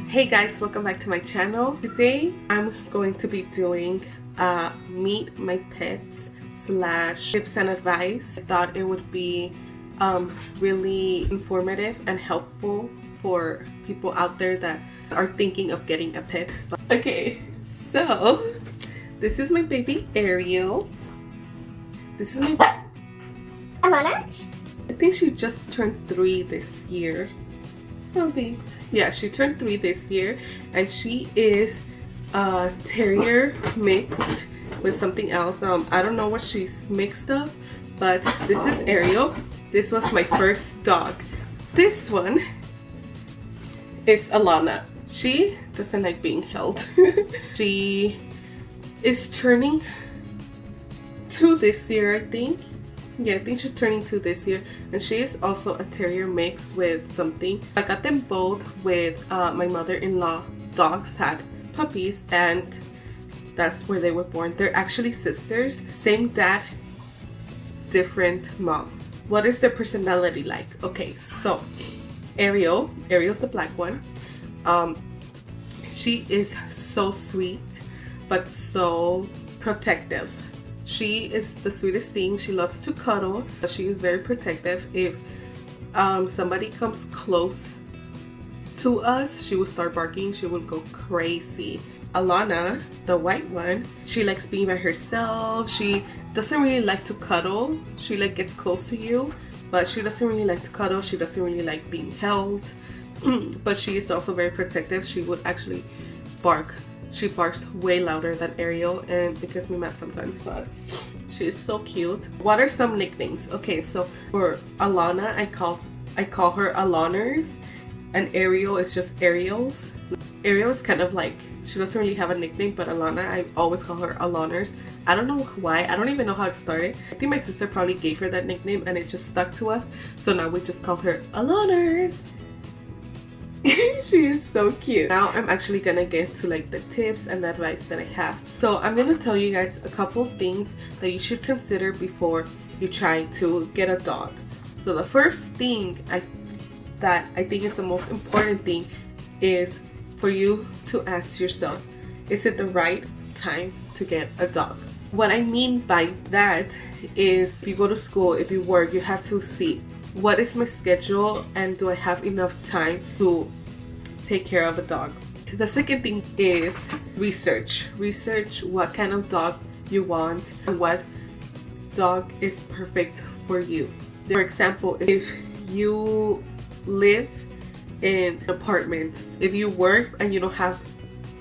Hey guys, welcome back to my channel. Today I'm going to be doing meet my pets / tips and advice. I thought it would be really informative and helpful for people out there that are thinking of getting a pet. Okay, so this is my baby Ariel. This is my Alana? I think she just turned 3 this year. Oh thanks. Yeah, she turned 3 this year, and she is a terrier mixed with something else. I don't know what she's mixed up, but this is Ariel. This was my first dog. This one is Alana. She doesn't like being held. She is turning 2 this year, I think. Yeah, I think she's turning 2 this year, and she is also a terrier mix with something. I got them both with my mother-in-law. Dogs had puppies, and that's where they were born. They're actually sisters, same dad, different mom. What is their personality like? Okay, so Ariel's the black one. She is so sweet but so protective. She is the sweetest thing. She loves to cuddle. She is very protective. If somebody comes close to us, she will start barking. She will go crazy. Alana, the white one, she likes being by herself. She doesn't really like to cuddle. She gets close to you, but she doesn't really like to cuddle. She doesn't really like being held. But she is also very protective. She would actually bark. She barks way louder than Ariel, and it gets me mad sometimes, but she is so cute. What are some nicknames? Okay, so for Alana, I call her Alaners, and Ariel is just Ariels. Ariel is kind of like, she doesn't really have a nickname, but Alana, I always call her Alaners. I don't know why. I don't even know how it started. I think my sister probably gave her that nickname and it just stuck to us, so now we just call her Alaners. She is so cute. Now I'm actually gonna get to the tips and the advice that I have. So I'm gonna tell you guys a couple things that you should consider before you try to get a dog. So the first thing that I think is the most important thing is for you to ask yourself, is it the right time to get a dog? What I mean by that is, if you go to school, if you work, you have to see, what is my schedule and do I have enough time to take care of a dog? The second thing is research. Research what kind of dog you want and what dog is perfect for you. For example, if you live in an apartment, if you work and you don't have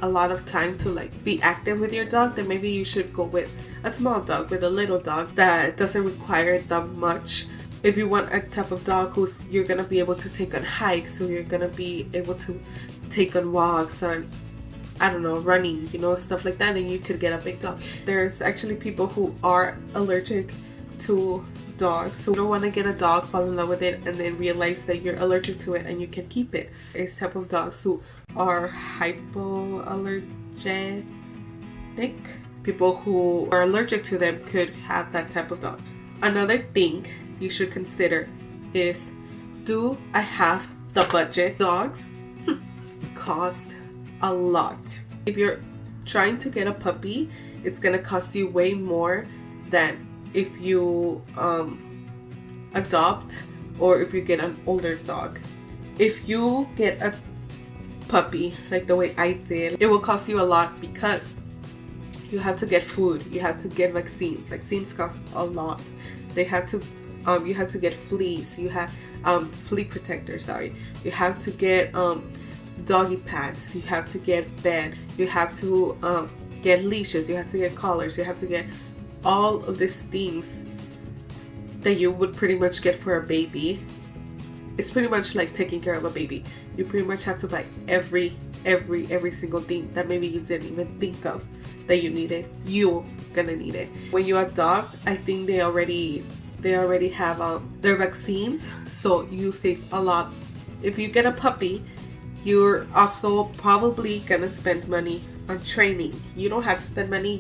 a lot of time to be active with your dog, then maybe you should go with a small dog, with a little dog that doesn't require that much. If you want a type of dog you're gonna be able to take on hikes, or you're gonna be able to take on walks, and I don't know, running, stuff like that, then you could get a big dog. There's actually people who are allergic to dogs, so you don't want to get a dog, fall in love with it, and then realize that you're allergic to it and you can keep it. It's type of dogs who are hypoallergenic. People who are allergic to them could have that type of dog. Another thing you should consider is, do I have the budget? Dogs cost a lot. If you're trying to get a puppy, it's gonna cost you way more than if you adopt or if you get an older dog. If you get a puppy like the way I did, it will cost you a lot because you have to get food, you have to get vaccines. Vaccines cost a lot. They have to you have to get fleas, you have flea protector, sorry. You have to get doggy pads, you have to get bed, you have to get leashes, you have to get collars, you have to get all of these things that you would pretty much get for a baby. It's pretty much like taking care of a baby. You pretty much have to buy every single thing that maybe you didn't even think of that you needed. You're gonna need it. When you adopt, I think they already have their vaccines, so you save a lot. If you get a puppy, you're also probably gonna spend money on training. You don't have to spend money.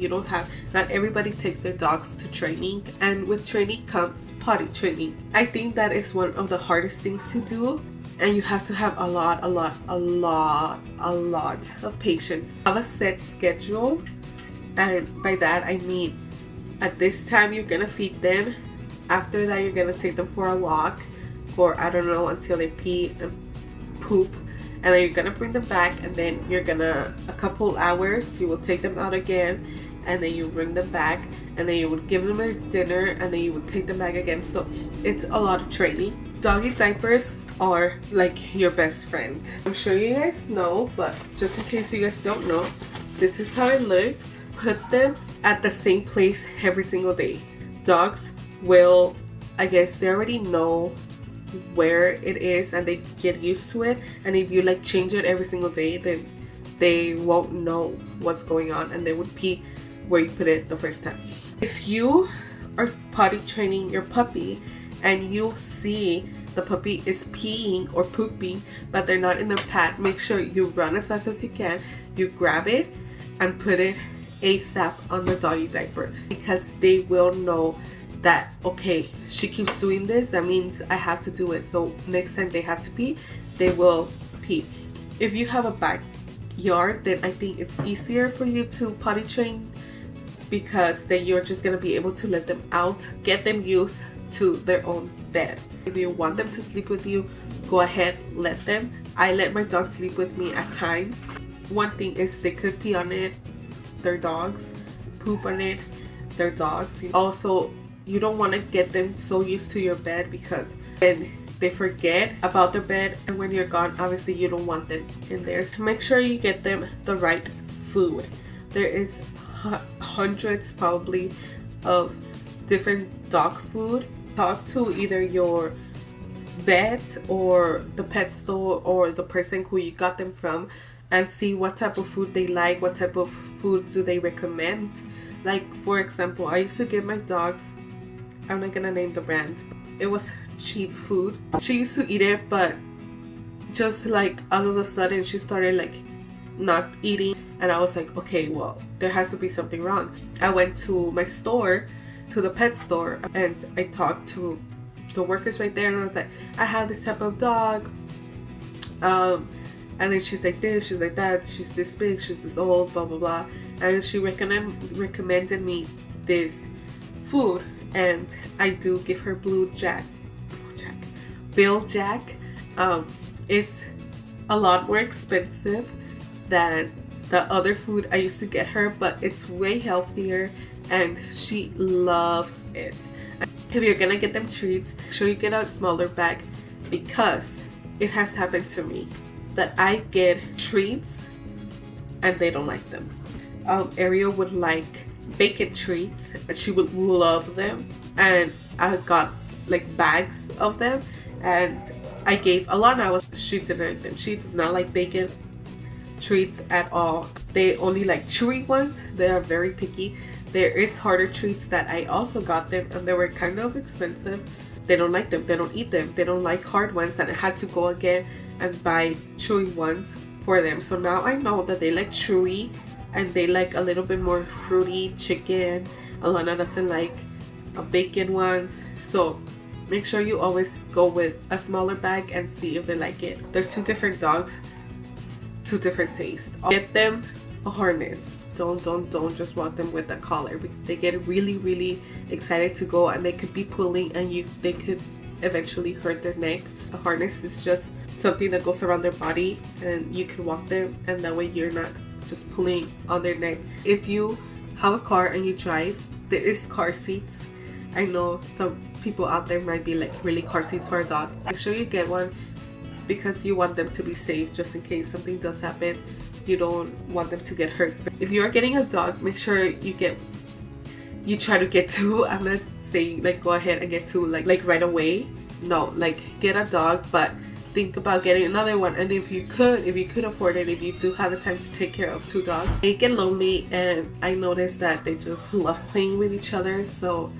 Not everybody takes their dogs to training, and with training comes potty training. I think that is one of the hardest things to do. and you have to have a lot of patience. Have a set schedule, and by that I mean at this time you're gonna feed them. After that, you're gonna take them for a walk for, I don't know, until they pee and poop, and then you're gonna bring them back, and then you're gonna, a couple hours, you will take them out again, and then you bring them back, and then you would give them a dinner, and then you would take them back again. So it's a lot of training. Doggy diapers are like your best friend. I'm sure you guys know, but just in case you guys don't know, this is how it looks. Put them at the same place every single day. Dogs will, I guess they already know where it is and they get used to it, and if you like change it every single day, then they won't know what's going on and they would pee where you put it the first time. If you are potty training your puppy and you see the puppy is peeing or pooping but they're not in their pad, make sure you run as fast as you can, you grab it and put it ASAP on the doggy diaper, because they will know that, okay, she keeps doing this, that means I have to do it. So next time they have to pee, they will pee. If you have a backyard, then I think it's easier for you to potty train, because then you're just gonna be able to let them out, get them used to their own bed. If you want them to sleep with you, go ahead, let them. I let my dog sleep with me at times. One thing is they could pee on it, their dogs, poop on it, their dogs. Also, you don't want to get them so used to your bed, because then they forget about their bed, and when you're gone, obviously you don't want them in there. So make sure you get them the right food. There is hundreds probably of different dog food. Talk to either your vet or the pet store or the person who you got them from and see what type of food they like, what type of food do they recommend. Like, for example, I used to give my dogs, I'm not gonna name the brand, it was cheap food. She used to eat it, but just like all of a sudden she started like not eating, and I was like, okay, well, there has to be something wrong. I went to my store, to the pet store, and I talked to the workers right there, and I was like, I have this type of dog, and then she's like this, she's like that, she's this big, she's this old, blah blah blah, and she recommended me this food, and I do give her Bill Jack. It's a lot more expensive than the other food I used to get her, but it's way healthier and she loves it. If you're gonna get them treats, make sure you get a smaller bag, because it has happened to me that I get treats and they don't like them. Ariel would like bacon treats and she would love them, and I got like bags of them and I gave a lot now. She didn't like them. She does not like bacon treats at all. They only like chewy ones. They are very picky. There is harder treats that I also got them, and they were kind of expensive. They don't like them. They don't eat them. They don't like hard ones, and I had to go again and buy chewy ones for them. So now I know that they like chewy and they like a little bit more fruity chicken. Alana doesn't like bacon ones. So make sure you always go with a smaller bag and see if they like it. They're two different dogs, two different tastes. Get them a harness. Don't just walk them with a collar. They get really excited to go, and they could be pulling and they could eventually hurt their neck. A harness is just something that goes around their body and you can walk them, and that way you're not just pulling on their neck. If you have a car and you drive, there is car seats. I know some people out there might be like, really, car seats for a dog? Make sure you get one, because you want them to be safe just in case something does happen. You don't want them to get hurt. If you are getting a dog, make sure you try to get two. I'm not saying like go ahead and get two like right away. No, like get a dog, but think about getting another one. And if you could afford it, if you do have the time to take care of two dogs, they get lonely, and I noticed that they just love playing with each other, so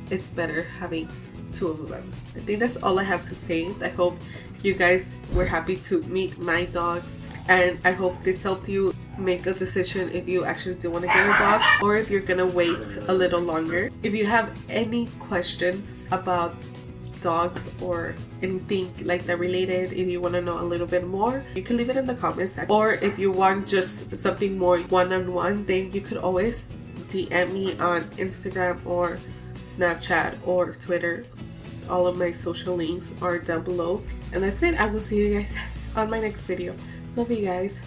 it's better having two of them. I think that's all I have to say. I hope you guys were happy to meet my dogs, and I hope this helped you make a decision if you actually do want to get a dog, or if you're gonna wait a little longer. If you have any questions about dogs or anything like that related, if you want to know a little bit more, you can leave it in the comments section. Or if you want just something more one-on-one, then you could always DM me on Instagram or Snapchat or Twitter. All of my social links are down below. And that's it. I will see you guys on my next video. Love you guys.